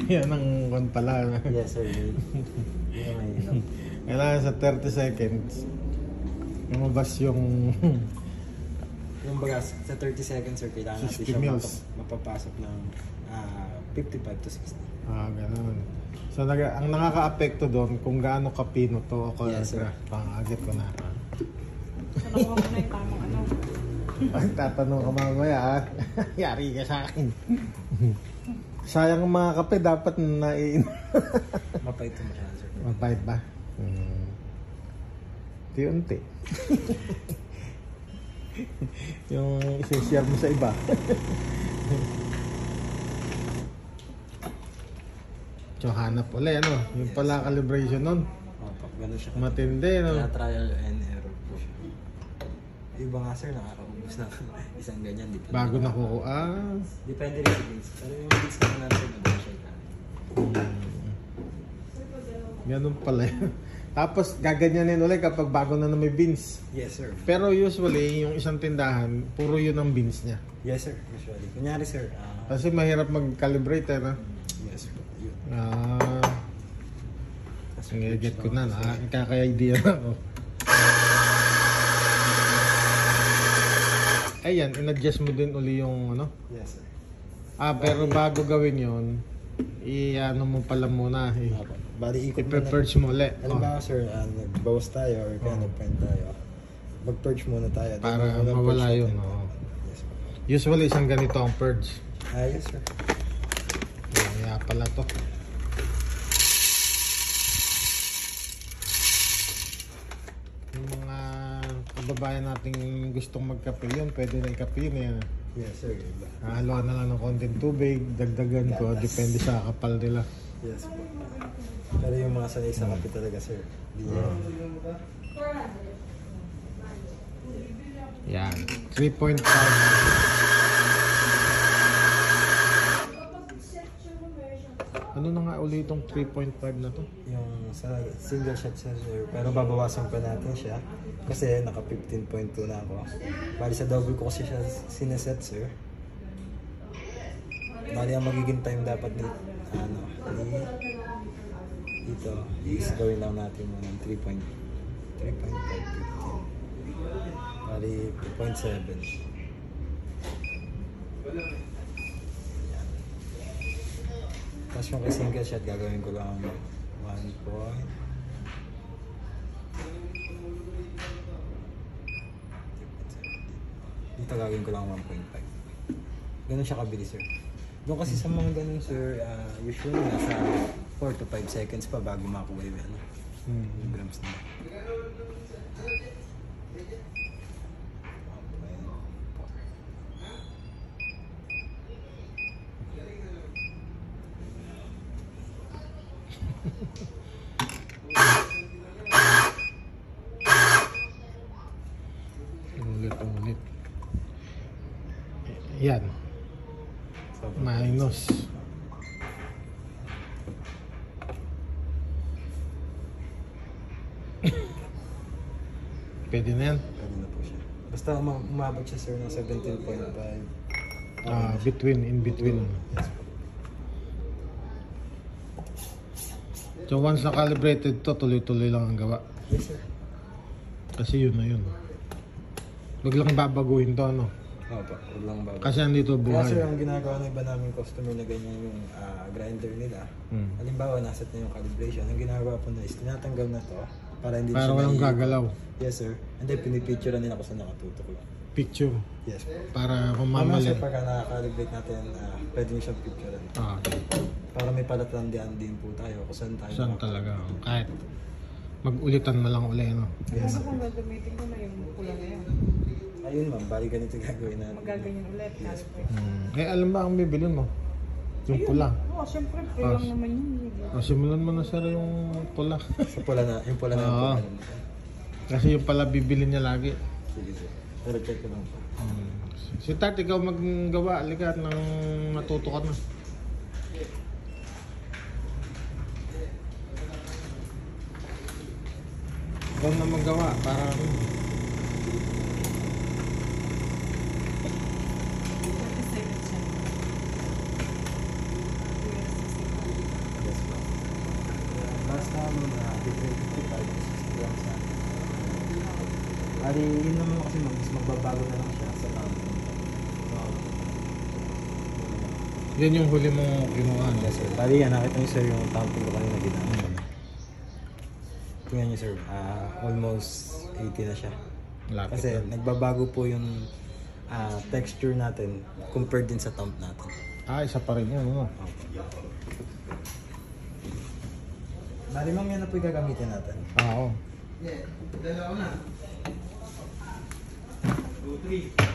Yan ang one pala. Yes sir. Yun ang mahirap. Kailangan sa 30 seconds lumabas yung Yung baga sa 30 seconds sir, kailangan natin 60 siya mils. mapapasok ng 55 to 60. Ganun. So ang nakaka-apekto doon kung gaano kapino to o Yes, sir. pang-agit ko na. So, nakuha mo na yung tamang ano. Ang tatanong ka mamaya yari ka sa akin. Sayang ang mga kape dapat naiin. Mapait mo siya sir. Mapait ba? Unti-unti. Yung isa-share mo sa iba. So hanap ulit ano, yung pala calibration nun. Opo, ganun siya. Matindi no. Kaya trial and error po siya. Iba nga sir, nakakaubos na isang ganyan. Depende Bago nakuha. Depende rin sa beans. Pero yung beans naman natin, nag-share na. Ganun pala yun. Tapos gaganyanin ulit kapag bago na may beans. Yes sir. Pero usually yung isang tindahan, puro yun ang beans niya. Yes sir, usually. Kunyari sir, Kasi mahirap mag-calibrate no? yes po, yun. Get ko na, nakaka-idea na ako. Ayan, in-adjust mo din uli yung ano? Yes sir. Pero bago gawin yun, i-ano mo pala muna. Bali, ikot I-purge mo ulit. Halimbawa sir, nag-bawas tayo or kaya nag-print tayo. Mag-purge muna tayo. Para mawala yun. Yes po. Usually isang ganito ang purge. Yes sir. Kaya pala to. Yung mga kababayan nating gustong magkape yun, pwede na ikape yun yan. Yes sir. Haluan na lang ng konting tubig, dagdagan ko, depende sa kapal nila. Yes po. Pero yung mga sanay sa kape talaga sir. Yan, 3.5. Ano na nga ulit itong 3.5 na to? Yung sa single shot sir, pero babawasan pa natin siya kasi naka 15.2 na ako. Bali sa double ko kasi siya sineset sir. Bali ang magiging time dapat dito is gawin lang natin mo ng 3.5. Bali 2.7. Tapos yung single shot gagawin ko lang 1 point. Dito gagawin ko lang 1.5. Ganun siya kabilis sir. Doon kasi sa mga ganun sir, usually nasa 4 to 5 seconds pa bago makuha yung grams na. Ulit. Yan. Minus. Pwede na yan. Pwede na po siya. Basta umabot siya sir ng 17.5. In between. So once na-calibrated to, tuloy-tuloy lang ang gawa. Yes sir. Kasi yun na yun. Huwag lang babaguhin to, ano? Opo, huwag lang bago. Kasi andito Kaya sir, buhay. ang ginagawa ng iba namin customer na ganyan yung grinder nila. Halimbawa, naset na yung calibration. Ang ginagawa po na is tinatanggal na to para hindi Para walang gagalaw. Yes sir. And then pinipicture nila kung saan nakatutok lang. Picture. Yes po. Para kung Mamaya mamali. sir, pagka nakakalibrate natin, pwede nyo siyang picture. Para may palatandian din po tayo kung saan tayo. Saan talaga. Kahit mag-ulitan na lang uli, no? Yes. Ano kung gagamitin ko na yung pula na yun? Ayun ma'am, bali ganito gagawin natin. Magaganyan ulit. Yes po. Alam ba ang bibilin mo? Yung pula. Oo, syempre, free lang naman yun. Simulan mo na sir yung pula. Sa pula na, yung pula na yung pula. Kasi yung pala bibili niya lagi. Sige sir. Pero check ko lang po. Si Tat, ikaw maggawa. Alika, nang natuto ka na. Ikaw na maggawa para oras na different 55, 60 grams na. Bali, yun naman kasi magbabago na lang siya sa tama. Yan yung huli mo ginawa, no? Yes sir. Bali yan, nakita niyo sir yung thumping ko kanina ginamit. Tingnan niyo sir, almost 80 na siya. Lapit Kasi na. nagbabago po yung texture natin compared din sa thump natin. Isa pa rin yun, no? Bali ma'am, yan na po yung gagamitin natin. Oo. Yeah, dalawa na. 2, 3.